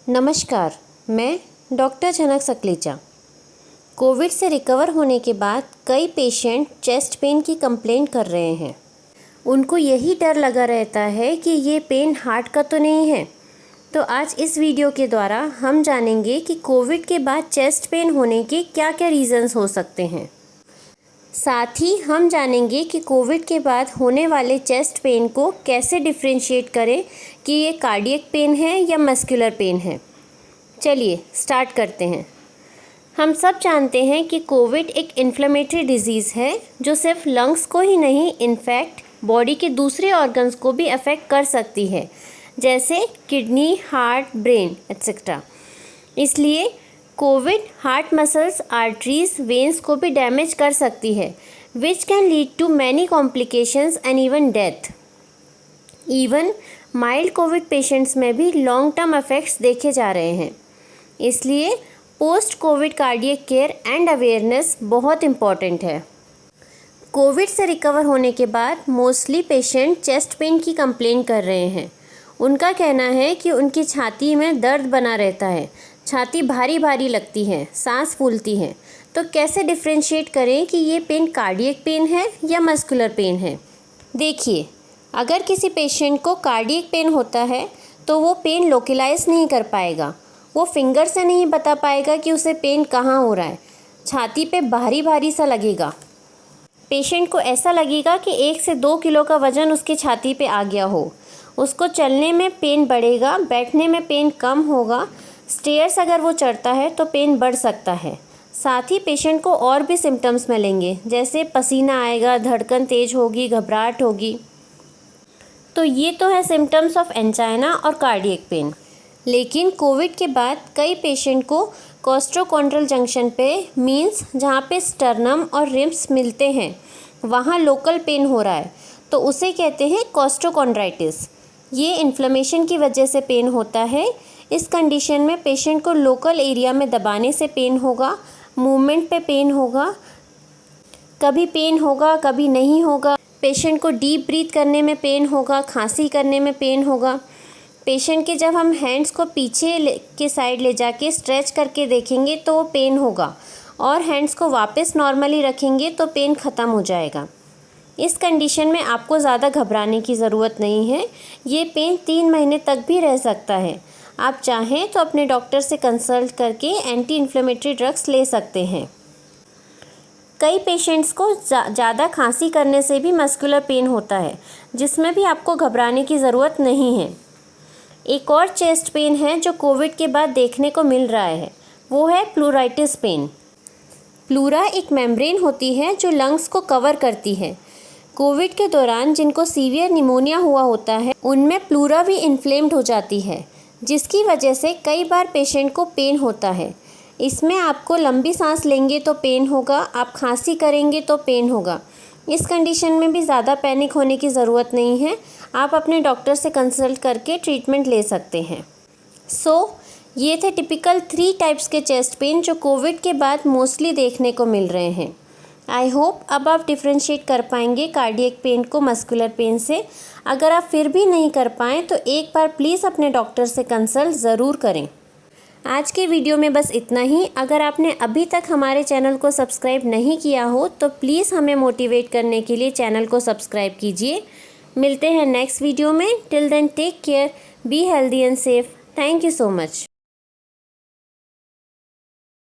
नमस्कार, मैं डॉक्टर जनक सकलेचा। कोविड से रिकवर होने के बाद कई पेशेंट चेस्ट पेन की कंप्लेंट कर रहे हैं। उनको यही डर लगा रहता है कि ये पेन हार्ट का तो नहीं है। तो आज इस वीडियो के द्वारा हम जानेंगे कि कोविड के बाद चेस्ट पेन होने के क्या क्या रीज़न्स हो सकते हैं। साथ ही हम जानेंगे कि कोविड के बाद होने वाले चेस्ट पेन को कैसे डिफरेंशिएट करें कि ये कार्डियक पेन है या मस्कुलर पेन है। चलिए स्टार्ट करते हैं। हम सब जानते हैं कि कोविड एक इन्फ्लेमेटरी डिजीज़ है जो सिर्फ लंग्स को ही नहीं, इनफैक्ट बॉडी के दूसरे ऑर्गन्स को भी अफेक्ट कर सकती है, जैसे किडनी, हार्ट, ब्रेन एट्सेट्रा। इसलिए Covid heart muscles, arteries, veins को भी डैमेज कर सकती है, which can lead to many complications and even death. Even mild Covid patients में भी लॉन्ग टर्म इफेक्ट्स देखे जा रहे हैं। इसलिए post Covid cardiac care and awareness बहुत इम्पॉर्टेंट है। कोविड से रिकवर होने के बाद मोस्टली पेशेंट चेस्ट पेन की कंप्लेन कर रहे हैं। उनका कहना है कि उनकी छाती में दर्द बना रहता है, छाती भारी भारी लगती है, सांस फूलती है। तो कैसे डिफरेंशिएट करें कि ये पेन कार्डियक पेन है या मस्कुलर पेन है। देखिए, अगर किसी पेशेंट को कार्डियक पेन होता है तो वो पेन लोकलाइज नहीं कर पाएगा, वो फिंगर से नहीं बता पाएगा कि उसे पेन कहाँ हो रहा है। छाती पे भारी भारी सा लगेगा। पेशेंट को ऐसा लगेगा कि 1 से 2 किलो का वज़न उसकी छाती पे आ गया हो। उसको चलने में पेन बढ़ेगा, बैठने में पेन कम होगा। स्टेयर्स अगर वो चढ़ता है तो पेन बढ़ सकता है। साथ ही पेशेंट को और भी सिम्टम्स मिलेंगे, जैसे पसीना आएगा, धड़कन तेज़ होगी, घबराहट होगी। तो ये तो है सिम्टम्स ऑफ एंजाइना और कार्डियक पेन। लेकिन कोविड के बाद कई पेशेंट को कोस्ट्रोकॉन्ड्रल जंक्शन पे, मीन्स जहाँ पे स्टर्नम और रिब्स मिलते हैं, वहाँ लोकल पेन हो रहा है, तो उसे कहते हैं कोस्ट्रोकॉन्ड्राइटिस। ये इन्फ्लेमेशन की वजह से पेन होता है। इस कंडीशन में पेशेंट को लोकल एरिया में दबाने से पेन होगा, मूवमेंट पे पेन होगा, कभी पेन होगा कभी नहीं होगा। पेशेंट को डीप ब्रीथ करने में पेन होगा, खांसी करने में पेन होगा। पेशेंट के जब हम हैंड्स को पीछे के साइड ले जाके स्ट्रेच करके देखेंगे तो वो पेन होगा, और हैंड्स को वापस नॉर्मली रखेंगे तो पेन ख़त्म हो जाएगा। इस कंडीशन में आपको ज़्यादा घबराने की ज़रूरत नहीं है। ये पेन 3 महीने तक भी रह सकता है। आप चाहें तो अपने डॉक्टर से कंसल्ट करके एंटी इन्फ्लेमेटरी ड्रग्स ले सकते हैं। कई पेशेंट्स को ज़्यादा खांसी करने से भी मस्कुलर पेन होता है, जिसमें भी आपको घबराने की ज़रूरत नहीं है। एक और चेस्ट पेन है जो कोविड के बाद देखने को मिल रहा है, वो है प्लूराइटिस पेन। प्लूरा एक मेम्ब्रेन होती है जो लंग्स को कवर करती है। कोविड के दौरान जिनको सीवियर निमोनिया हुआ होता है, उनमें प्लूरा भी इन्फ्लेम्ड हो जाती है, जिसकी वजह से कई बार पेशेंट को पेन होता है। इसमें आपको लंबी सांस लेंगे तो पेन होगा, आप खांसी करेंगे तो पेन होगा। इस कंडीशन में भी ज़्यादा पैनिक होने की ज़रूरत नहीं है। आप अपने डॉक्टर से कंसल्ट करके ट्रीटमेंट ले सकते हैं। ये थे टिपिकल 3 टाइप्स के चेस्ट पेन जो कोविड के बाद मोस्टली देखने को मिल रहे हैं। आई होप अब आप डिफ्रेंशिएट कर पाएंगे कार्डियक पेन को मस्कुलर पेन से। अगर आप फिर भी नहीं कर पाएँ तो एक बार प्लीज़ अपने डॉक्टर से कंसल्ट ज़रूर करें। आज के वीडियो में बस इतना ही। अगर आपने अभी तक हमारे चैनल को सब्सक्राइब नहीं किया हो तो प्लीज़ हमें मोटिवेट करने के लिए चैनल को सब्सक्राइब कीजिए। मिलते हैं नेक्स्ट वीडियो में। Till then take care, be healthy and safe. Thank you so much.